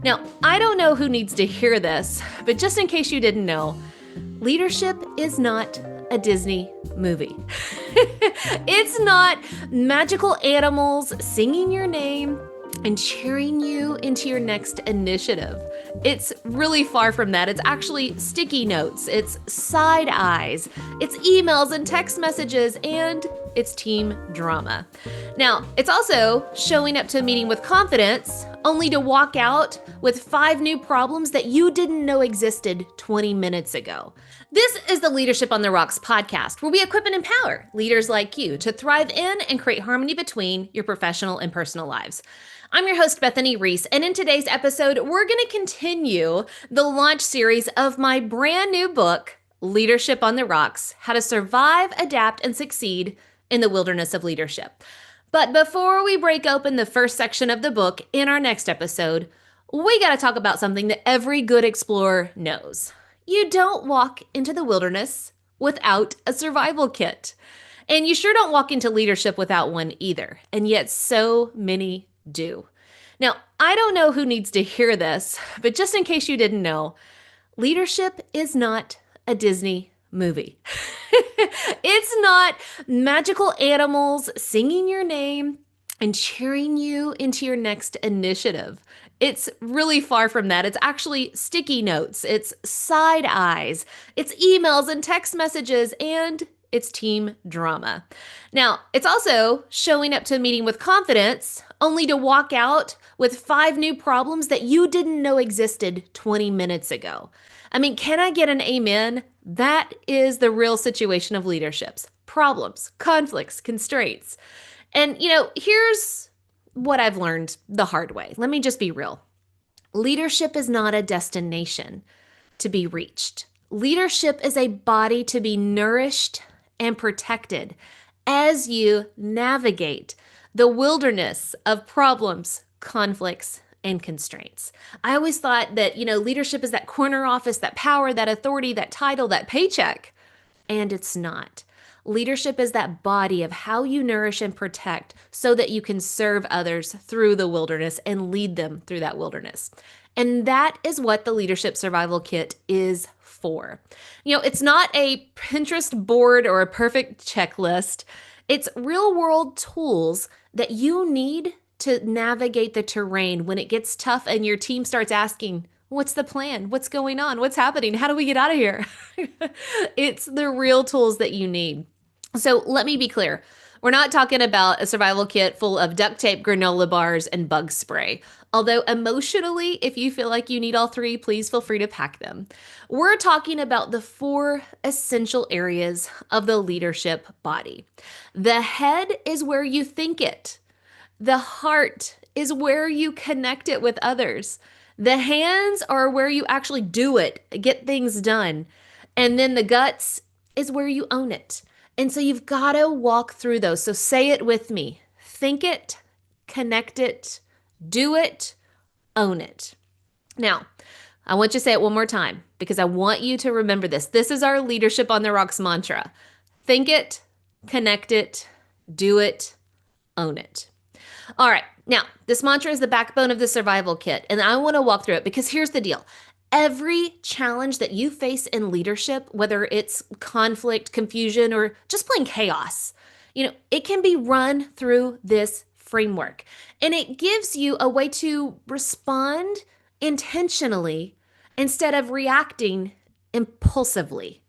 Now, I don't know who needs to hear this, but just in case you didn't know, leadership is not a Disney movie. It's not magical animals singing your name and cheering you into your next initiative. It's really far from that. It's actually sticky notes, it's side eyes, it's emails and text messages, and it's team drama. Now, it's also showing up to a meeting with confidence, only to walk out with 5 new problems that you didn't know existed 20 minutes ago. This is the Leadership on the Rocks podcast, where we equip and empower leaders like you to thrive in and create harmony between your professional and personal lives. I'm your host, Bethany Reese, and in today's episode, we're going to continue the launch series of my brand new book, Leadership on the Rocks: How to Survive, Adapt, and Succeed in the Wilderness of Leadership. But before we break open the first section of the book in our next episode, we got to talk about something that every good explorer knows. You don't walk into the wilderness without a survival kit. And you sure don't walk into leadership without one either. And yet so many do. Now, I don't know who needs to hear this, but just in case you didn't know, leadership is not a Disney movie. It's not magical animals singing your name and cheering you into your next initiative. It's really far from that. It's actually sticky notes, it's side eyes, it's emails and text messages, and it's team drama. Now, it's also showing up to a meeting with confidence, only to walk out with 5 new problems that you didn't know existed 20 minutes ago. I mean, can I get an amen? That is the real situation of leaderships: problems, conflicts, constraints. And, here's what I've learned the hard way. Let me just be real. Leadership is not a destination to be reached. Leadership is a body to be nourished and protected as you navigate the wilderness of problems, conflicts, and constraints. I always thought that, leadership is that corner office, that power, that authority, that title, that paycheck. And it's not. Leadership is that body of how you nourish and protect so that you can serve others through the wilderness and lead them through that wilderness. And that is what the Leadership Survival Kit is for. It's not a Pinterest board or a perfect checklist. It's real-world tools that you need to navigate the terrain when it gets tough and your team starts asking, what's the plan? What's going on? What's happening? How do we get out of here? It's the real tools that you need. So let me be clear. We're not talking about a survival kit full of duct tape, granola bars, and bug spray. Although emotionally, if you feel like you need all 3, please feel free to pack them. We're talking about the 4 essential areas of the leadership body. The head is where you think it. The heart is where you connect it with others. The hands are where you actually do it, get things done. And then the guts is where you own it. And so you've got to walk through those. So say it with me. Think it, connect it, do it, own it. Now, I want you to say it one more time because I want you to remember this. This is our Leadership on the Rocks mantra. Think it, connect it, do it, own it. All right. Now, this mantra is the backbone of the survival kit, and I want to walk through it because here's the deal. Every challenge that you face in leadership, whether it's conflict, confusion, or just plain chaos, it can be run through this framework. And it gives you a way to respond intentionally instead of reacting impulsively.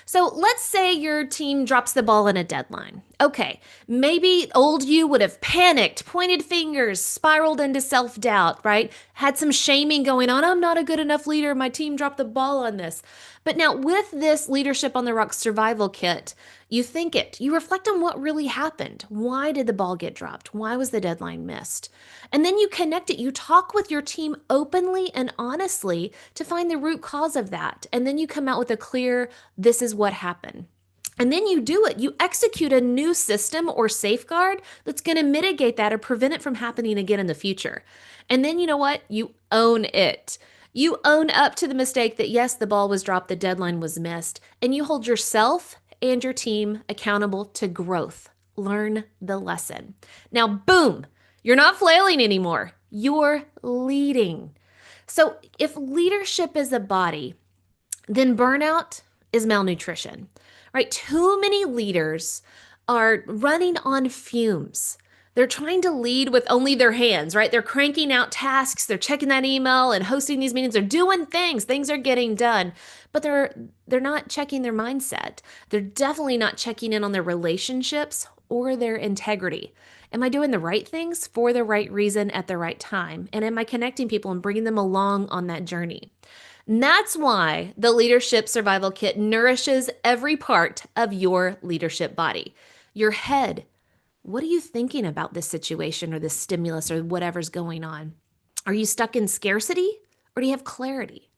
So let's say your team drops the ball in a deadline. Okay, maybe old you would have panicked, pointed fingers, spiraled into self-doubt, right? Had some shaming going on. I'm not a good enough leader. My team dropped the ball on this. But now with this Leadership on the Rocks survival kit, you think it. You reflect on what really happened. Why did the ball get dropped? Why was the deadline missed? And then you connect it. You talk with your team openly and honestly to find the root cause of that. And then you come out with a clear, this is what happened. And then you do it. You execute a new system or safeguard that's going to mitigate that or prevent it from happening again in the future. And then you know what? You own it. You own up to the mistake that, yes, the ball was dropped, the deadline was missed, and you hold yourself and your team accountable to growth. Learn the lesson. Now, boom, you're not flailing anymore. You're leading. So if leadership is a body, then burnout is malnutrition, right? Too many leaders are running on fumes. They're trying to lead with only their hands, right? They're cranking out tasks, they're checking that email and hosting these meetings, they're doing things are getting done, but they're not checking their mindset. They're definitely not checking in on their relationships or their integrity. Am I doing the right things for the right reason at the right time? And am I connecting people and bringing them along on that journey? And that's why the Leadership Survival Kit nourishes every part of your leadership body. Your head. What are you thinking about this situation or this stimulus or whatever's going on? Are you stuck in scarcity or do you have clarity?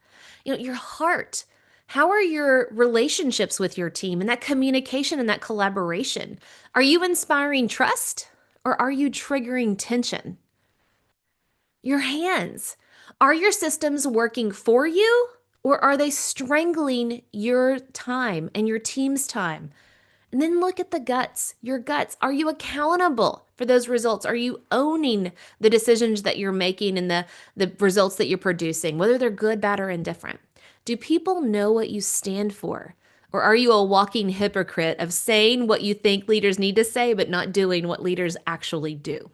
Your heart. How are your relationships with your team and that communication and that collaboration? Are you inspiring trust or are you triggering tension? Your hands. Are your systems working for you or are they strangling your time and your team's time? And then look at the guts, your guts. Are you accountable for those results? Are you owning the decisions that you're making and the results that you're producing, whether they're good, bad, or indifferent? Do people know what you stand for? Or are you a walking hypocrite of saying what you think leaders need to say, but not doing what leaders actually do?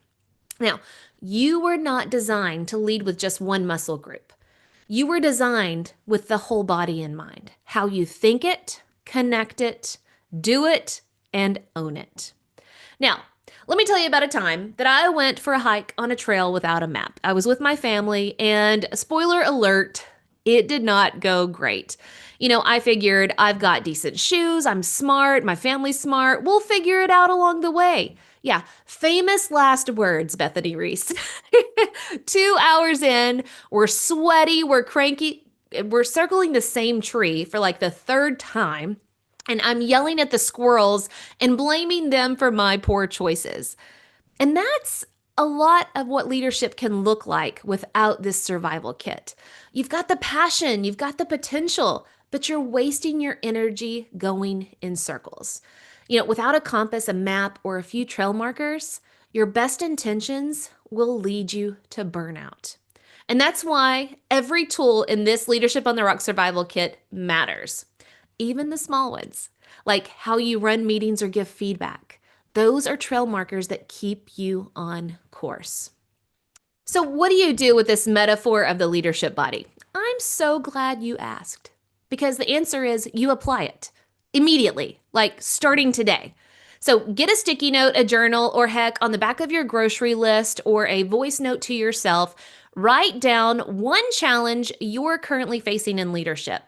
Now, you were not designed to lead with just one muscle group. You were designed with the whole body in mind. How you think it, connect it, do it, and own it. Now, let me tell you about a time that I went for a hike on a trail without a map. I was with my family, and spoiler alert, it did not go great. I figured I've got decent shoes, I'm smart, my family's smart, we'll figure it out along the way. Yeah, famous last words, Bethany Reese. 2 hours in, we're sweaty, we're cranky, we're circling the same tree for like the third time. And I'm yelling at the squirrels and blaming them for my poor choices. And that's a lot of what leadership can look like without this survival kit. You've got the passion, you've got the potential, but you're wasting your energy going in circles. Without a compass, a map, or a few trail markers, your best intentions will lead you to burnout. And that's why every tool in this Leadership on the Rock survival kit matters. Even the small ones, like how you run meetings or give feedback. Those are trail markers that keep you on course. So what do you do with this metaphor of the leadership body? I'm so glad you asked, because the answer is you apply it immediately, like starting today. So get a sticky note, a journal, or heck, on the back of your grocery list or a voice note to yourself, write down one challenge you're currently facing in leadership.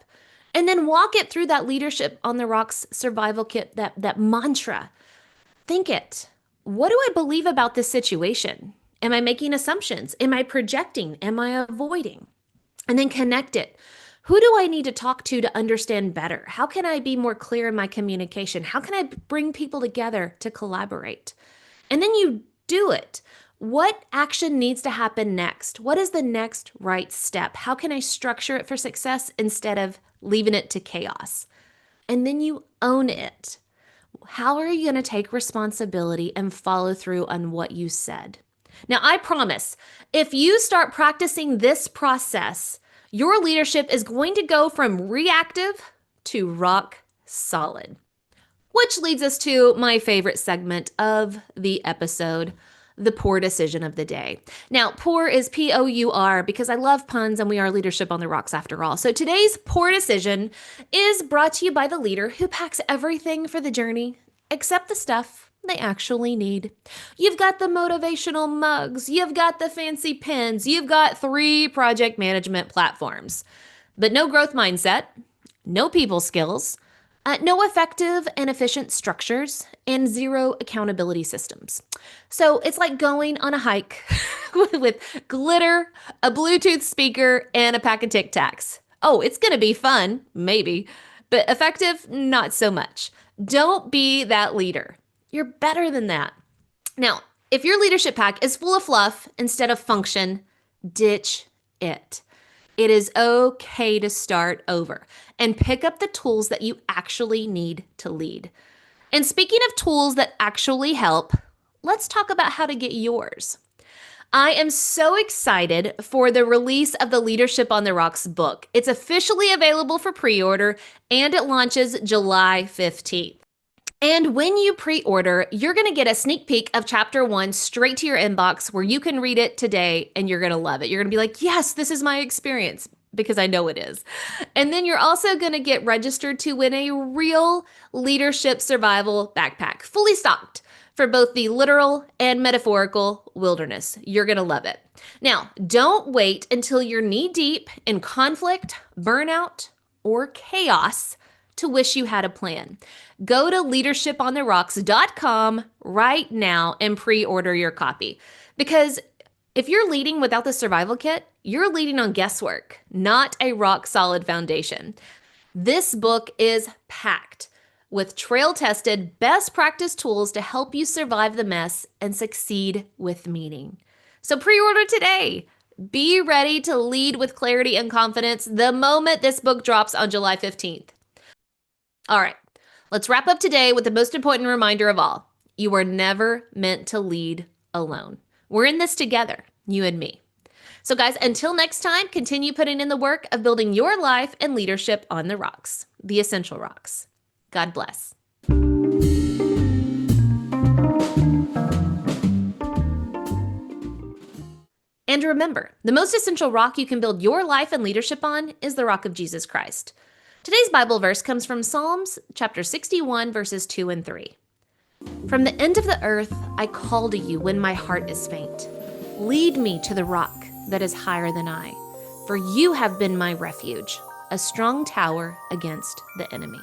And then walk it through that Leadership on the Rocks survival kit, that mantra. Think it. What do I believe about this situation? Am I making assumptions? Am I projecting? Am I avoiding? And then connect it. Who do I need to talk to understand better? How can I be more clear in my communication? How can I bring people together to collaborate? And then you do it. What action needs to happen next? What is the next right step? How can I structure it for success instead of leaving it to chaos? And then you own it. How are you going to take responsibility and follow through on what you said? Now, I promise, if you start practicing this process, your leadership is going to go from reactive to rock solid. Which leads us to my favorite segment of the episode, the poor decision of the day. Now, poor is P-O-U-R because I love puns and we are Leadership on the Rocks after all. So today's poor decision is brought to you by the leader who packs everything for the journey except the stuff they actually need. You've got the motivational mugs, you've got the fancy pens, you've got 3 project management platforms, but no growth mindset, no people skills, no effective and efficient structures, and 0 accountability systems. So it's like going on a hike with glitter, a Bluetooth speaker, and a pack of Tic Tacs. Oh, it's going to be fun, maybe, but effective, not so much. Don't be that leader. You're better than that. Now, if your leadership pack is full of fluff instead of function, ditch it. It is okay to start over and pick up the tools that you actually need to lead. And speaking of tools that actually help, let's talk about how to get yours. I am so excited for the release of the Leadership on the Rocks book. It's officially available for pre-order and it launches July 15th. And when you pre-order, you're going to get a sneak peek of chapter 1 straight to your inbox where you can read it today and you're going to love it. You're going to be like, yes, this is my experience, because I know it is. And then you're also going to get registered to win a real leadership survival backpack, fully stocked for both the literal and metaphorical wilderness. You're going to love it. Now, don't wait until you're knee deep in conflict, burnout, or chaos to wish you had a plan. Go to leadershipontherocks.com right now and pre-order your copy. Because if you're leading without the survival kit, you're leading on guesswork, not a rock-solid foundation. This book is packed with trail-tested, best practice tools to help you survive the mess and succeed with meaning. So pre-order today. Be ready to lead with clarity and confidence the moment this book drops on July 15th. All right, let's wrap up today with the most important reminder of all. You were never meant to lead alone. We're in this together, you and me. So guys, until next time, continue putting in the work of building your life and leadership on the rocks, the essential rocks. God bless. And remember, the most essential rock you can build your life and leadership on is the rock of Jesus Christ. Today's Bible verse comes from Psalms chapter 61, verses 2 and 3. From the end of the earth, I call to you when my heart is faint. Lead me to the rock that is higher than I, for you have been my refuge, a strong tower against the enemy.